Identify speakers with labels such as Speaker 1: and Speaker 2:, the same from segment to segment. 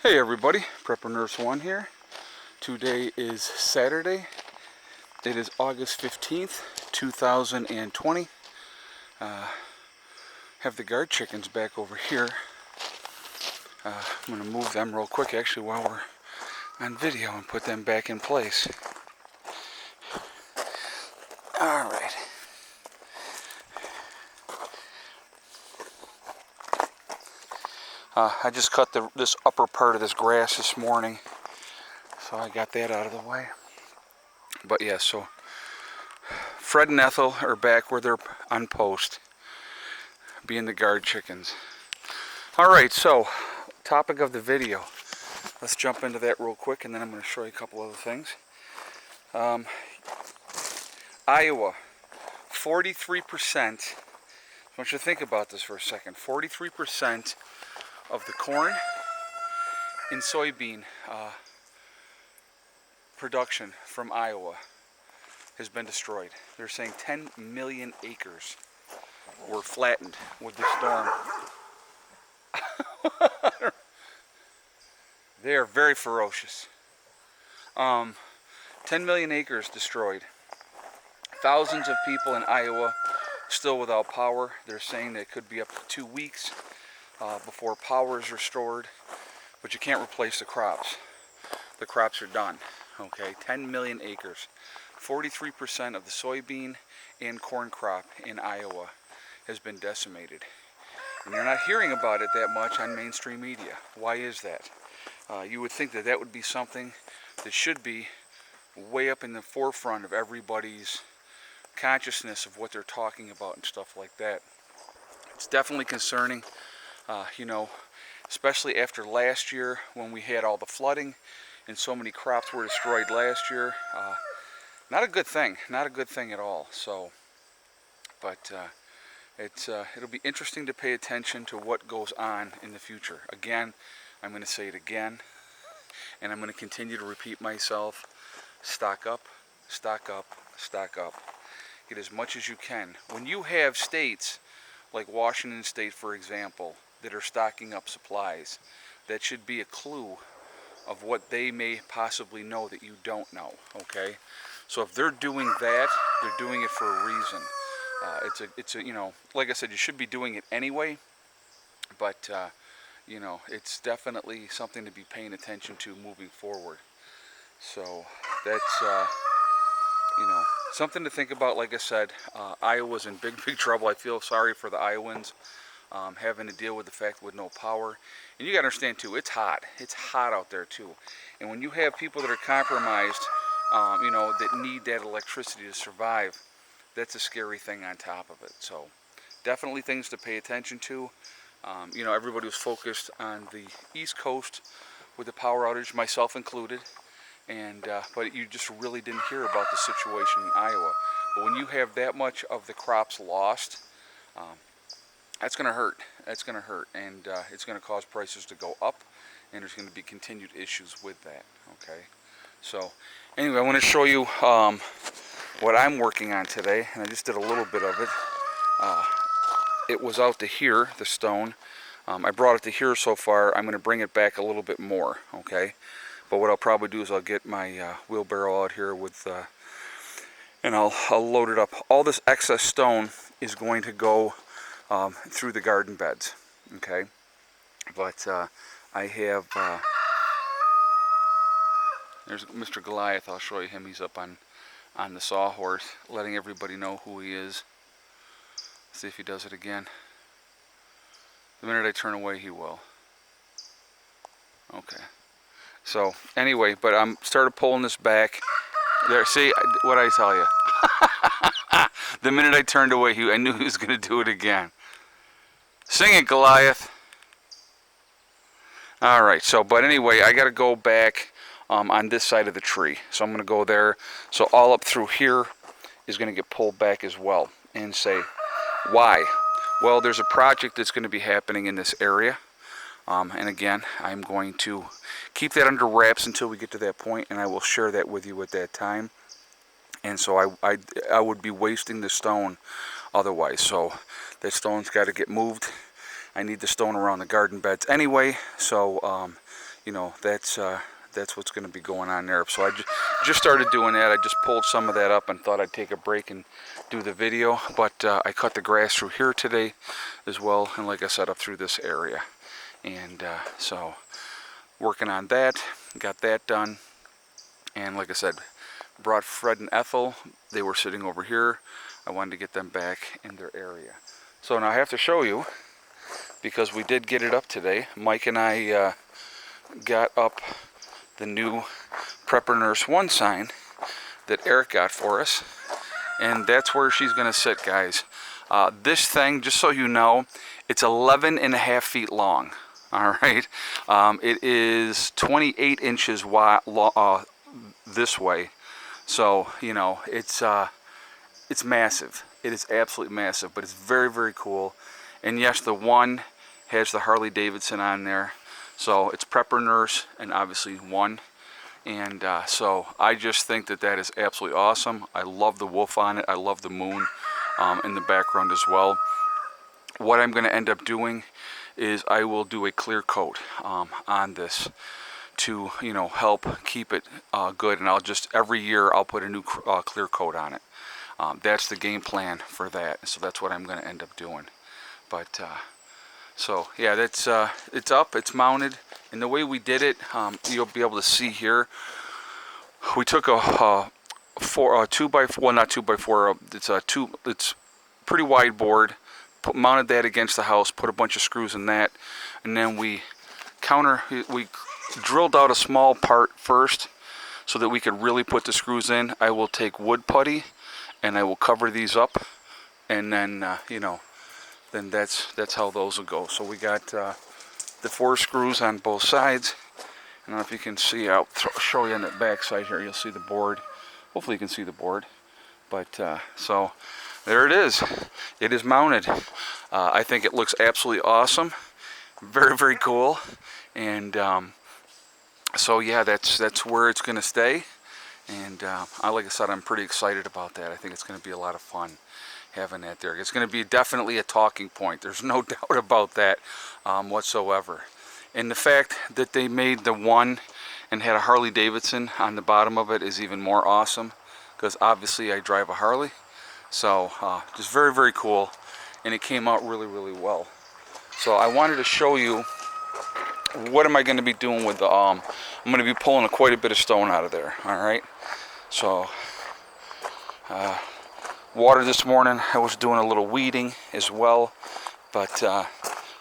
Speaker 1: Hey everybody, Prepper Nurse 1 here. Today is Saturday. It is August 15th, 2020. Have the guard chickens back over here. I'm going to move them real quick actually while we're on video and put them back in place. Alright. I just cut this upper part of this grass this morning, so I got that out of the way. But yeah, so Fred and Ethel are back where they're on post, being the guard chickens. Alright, so topic of the video. Let's jump into that real quick, and then I'm going to show you a couple other things. Iowa, 43%. I want you to think about this for a second. 43% of the corn and soybean production from Iowa has been destroyed. They're saying 10 million acres were flattened with the storm. They are very ferocious. 10 million acres destroyed. Thousands of people in Iowa still without power. They're saying that it could be up to 2 weeks before power is restored, but you can't replace the crops. The crops are done. Okay, 10 million acres. 43% of the soybean and corn crop in Iowa has been decimated. And you're not hearing about it that much on mainstream media. Why is that? You would think that that would be something that should be way up in the forefront of everybody's consciousness of what they're talking about and stuff like that. It's definitely concerning. Especially after last year when we had all the flooding and so many crops were destroyed last year. Not a good thing, not a good thing at all. So, but it'll be interesting to pay attention to what goes on in the future. Again, I'm going to say it again, and I'm going to continue to repeat myself. Stock up, stock up, stock up. Get as much as you can. When you have states like Washington State, for example, that are stocking up supplies, that should be a clue of what they may possibly know that you don't know. Okay, so if they're doing that, they're doing it for a reason. It's a like I said, you should be doing it anyway, but it's definitely something to be paying attention to moving forward. So that's something to think about. Like I said, Iowa's in big trouble. I feel sorry for the Iowans. Having to deal with the fact with no power. And you got to understand too, it's hot. It's hot out there too. And when you have people that are compromised, that need that electricity to survive, that's a scary thing on top of it. So definitely things to pay attention to. Everybody was focused on the East Coast with the power outage, myself included. But you just really didn't hear about the situation in Iowa. But when you have that much of the crops lost, that's going to hurt. That's going to hurt, and it's going to cause prices to go up, and there's going to be continued issues with that. Okay, so anyway, I want to show you what I'm working on today, and I just did a little bit of it. It was out to here, the stone. I brought it to here so far. I'm going to bring it back a little bit more. Okay, but what I'll probably do is I'll get my wheelbarrow out here with, and I'll load it up. All this excess stone is going to go through the garden beds, okay? But I have, there's Mr. Goliath. I'll show you him. He's up on the sawhorse, letting everybody know who he is. See if he does it again. The minute I turn away, he will. Okay. So anyway, but I'm started pulling this back. There, see what I tell you. The minute I turned away, I knew he was going to do it again. Sing it, Goliath. Alright, but anyway, I got to go back on this side of the tree. So I'm going to go there. So all up through here is going to get pulled back as well. And say, why? Well, there's a project that's going to be happening in this area. And again, I'm going to keep that under wraps until we get to that point, and I will share that with you at that time. And so I would be wasting the stone otherwise. So that stone's got to get moved. I need the stone around the garden beds anyway. So you know, that's what's going to be going on there. So I just started doing that. I just pulled some of that up and thought I'd take a break and do the video. But I cut the grass through here today as well, and like I said, up through this area. And so working on that, got that done. And like I said, brought Fred and Ethel. They were sitting over here. I wanted to get them back in their area. So now I have to show you, because we did get it up today. Mike and I got up the new Prepper Nurse 1 sign that Eric got for us. And that's where she's going to sit, guys. This thing, just so you know, it's 11.5 feet long. All right. It is 28 inches wide, this way. So, you know, it's massive. It is absolutely massive, but it's very, very cool. And yes, the one has the Harley Davidson on there. So it's Prepper Nurse and obviously 1. And so I just think that that is absolutely awesome. I love the wolf on it. I love the moon in the background as well. What I'm going to end up doing is I will do a clear coat on this to, you know, help keep it good. And I'll just, every year I'll put a new clear coat on it. That's the game plan for that. So that's what I'm going to end up doing. But so yeah, that's it's up, it's mounted, and the way we did it, you'll be able to see here. We took a 2x4, well, not 2x4. It's pretty wide board. Mounted that against the house. Put a bunch of screws in that, and then we drilled out a small part first, so that we could really put the screws in. I will take wood putty, and I will cover these up, and then you know. Then that's how those will go. So we got the 4 screws on both sides. I don't know if you can see. I'll show you on the back side here. You'll see the board. Hopefully you can see the board. But so there it is. It is mounted. I think it looks absolutely awesome. Very, very cool. And so yeah, that's where it's going to stay. And like I said, I'm pretty excited about that. I think it's going to be a lot of fun having that there. It's going to be definitely a talking point. There's no doubt about that whatsoever. And the fact that they made the 1 and had a Harley Davidson on the bottom of it is even more awesome, because obviously I drive a Harley. So just very, very cool, and it came out really, really well. So I wanted to show you what am I going to be doing with the I'm going to be pulling quite a bit of stone out of there. All right. So water this morning, I was doing a little weeding as well. But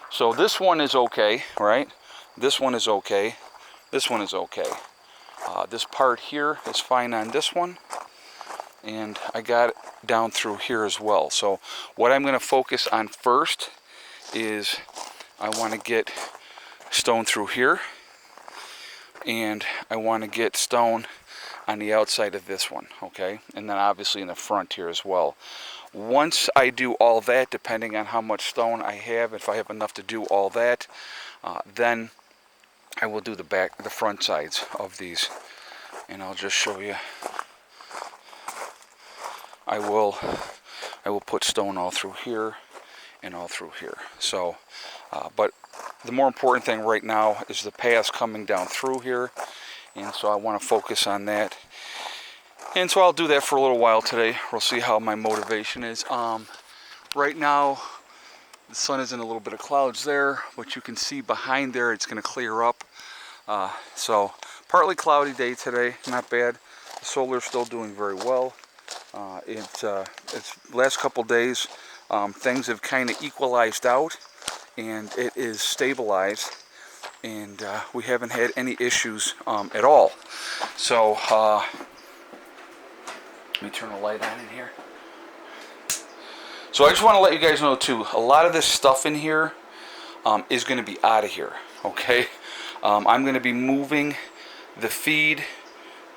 Speaker 1: so this one is okay, right? This one is okay. This one is okay. This part here is fine on this one. And I got it down through here as well. So what I'm going to focus on first is I want to get stone through here. And I want to get stone on the outside of this one, okay? And then obviously in the front here as well. Once I do all that, depending on how much stone I have, if I have enough to do all that, then I will do the front sides of these. And I'll just show you. I will put stone all through here and all through here. So, but the more important thing right now is the paths coming down through here. And so I want to focus on that. And so I'll do that for a little while today. We'll see how my motivation is. Right now, the sun is in a little bit of clouds there, but you can see behind there it's going to clear up. So partly cloudy day today, not bad. The solar's still doing very well. It's last couple days, things have kind of equalized out, and it is stabilized. And we haven't had any issues at all. So let me turn the light on in here. So I just want to let you guys know too, a lot of this stuff in here is going to be out of here, okay? I'm going to be moving. The feed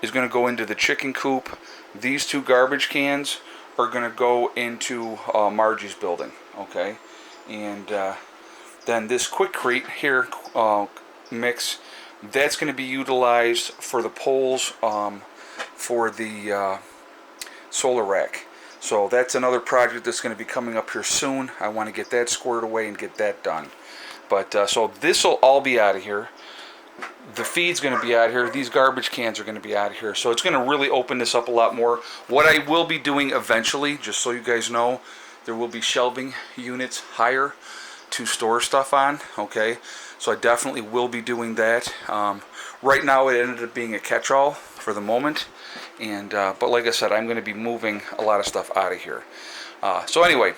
Speaker 1: is going to go into the chicken coop. These 2 garbage cans are going to go into Margie's building, okay? And then this Quikrete here mix, that's going to be utilized for the poles for the solar rack. So that's another project that's going to be coming up here soon. I want to get that squared away and get that done. But so this will all be out of here. the feed's going to be out here. These garbage cans are going to be out here. So it's going to really open this up a lot more. What I will be doing eventually, just so you guys know, there will be shelving units higher to store stuff on. Okay, so I definitely will be doing that. Right now it ended up being a catch-all for the moment. And but like I said, I'm going to be moving a lot of stuff out of here. So anyway,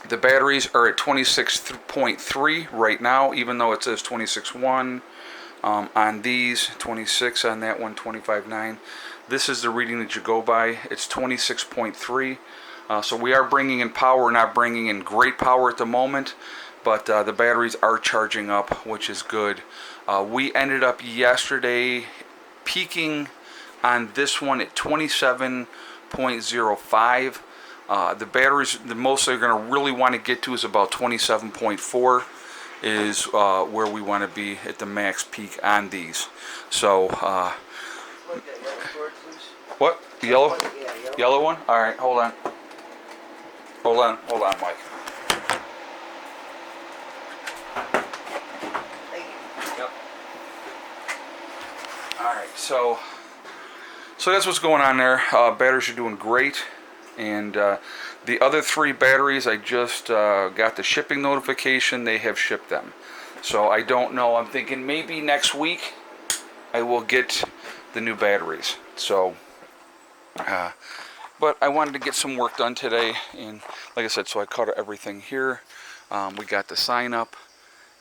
Speaker 1: the batteries are at 26.3 right now, even though it says 26.1 on these, 26 on that one, 25.9. This is the reading that you go by. It's 26.3. So we are bringing in power. We're not bringing in great power at the moment, but the batteries are charging up, which is good. We ended up yesterday peaking on this one at 27.05. The batteries, the most they're going to really want to get to is about 27.4 is where we want to be at the max peak on these. So, what? The yellow? Yellow one? All right, hold on. Hold on, Mike. Yep. All right, so that's what's going on there. Batteries are doing great. And the other 3 batteries, I just got the shipping notification. They have shipped them. So I don't know. I'm thinking maybe next week I will get the new batteries. So, but I wanted to get some work done today. And like I said, so I cut everything here. We got the sign up.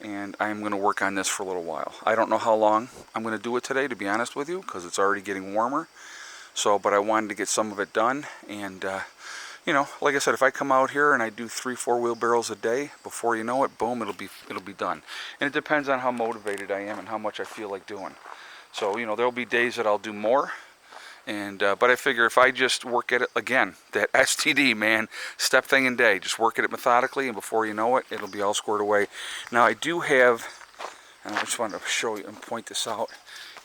Speaker 1: And I'm going to work on this for a little while. I don't know how long I'm going to do it today, to be honest with you, because it's already getting warmer. So, but I wanted to get some of it done, and you know, like I said, if I come out here and I do 3-4 wheelbarrows a day, before you know it, boom, it'll be done. And it depends on how motivated I am and how much I feel like doing. So, you know, there'll be days that I'll do more, and but I figure if I just work at it again, that STD, man, step thing in day, just work at it methodically, and before you know it, it'll be all squared away. Now I do have, and I just wanted to show you and point this out.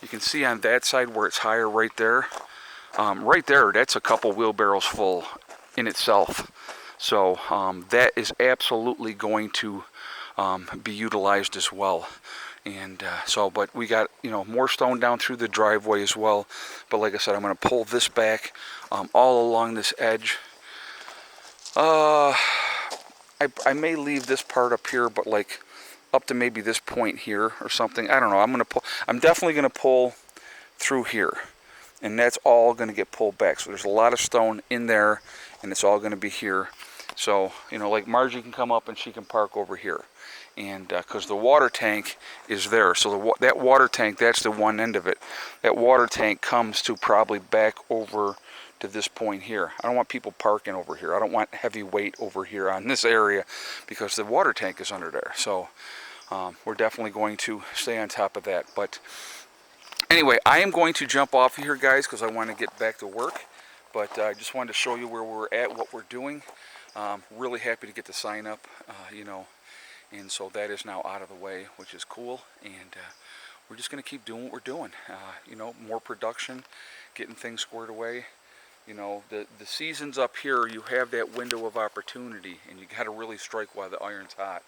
Speaker 1: You can see on that side where it's higher right there. Right there, that's a couple wheelbarrows full in itself. So that is absolutely going to be utilized as well. And so, but we got, you know, more stone down through the driveway as well. But like I said, I'm going to pull this back all along this edge. I may leave this part up here, but like up to maybe this point here or something. I don't know. I'm definitely going to pull through here. And that's all going to get pulled back. So there's a lot of stone in there, and it's all going to be here. So, you know, like Margie can come up and she can park over here. And because the water tank is there. So that water tank, that's the one end of it. That water tank comes to probably back over to this point here. I don't want people parking over here. I don't want heavy weight over here on this area because the water tank is under there. So we're definitely going to stay on top of that. But anyway, I am going to jump off of here, guys, because I want to get back to work. But I just wanted to show you where we're at, what we're doing. Really happy to get the sign up, you know. And so that is now out of the way, which is cool. And we're just going to keep doing what we're doing. You know, more production, getting things squared away. You know, the seasons up here, you have that window of opportunity, and you got to really strike while the iron's hot.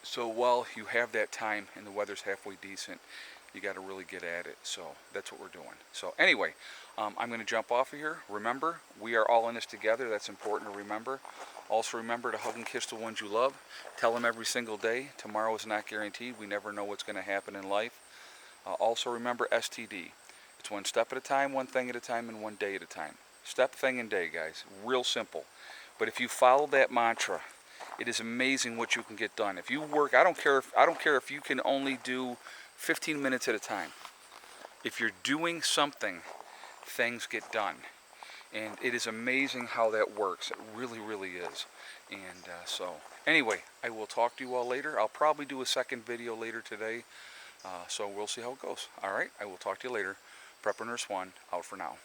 Speaker 1: So while you have that time and the weather's halfway decent, you got to really get at it. So that's what we're doing. So anyway, I'm going to jump off of here. Remember, we are all in this together. That's important to remember. Also remember to hug and kiss the ones you love. Tell them every single day. Tomorrow is not guaranteed. We never know what's going to happen in life. Also remember STD. It's one step at a time, one thing at a time, and one day at a time. Step, thing, and day, guys. Real simple. But if you follow that mantra, it is amazing what you can get done. If you work, I don't care if you can only do 15 minutes at a time. If you're doing something, things get done. And it is amazing how that works. It really, really is. And so, anyway, I will talk to you all later. I'll probably do a second video later today. So we'll see how it goes. All right, I will talk to you later. Prepper Nurse 1, out for now.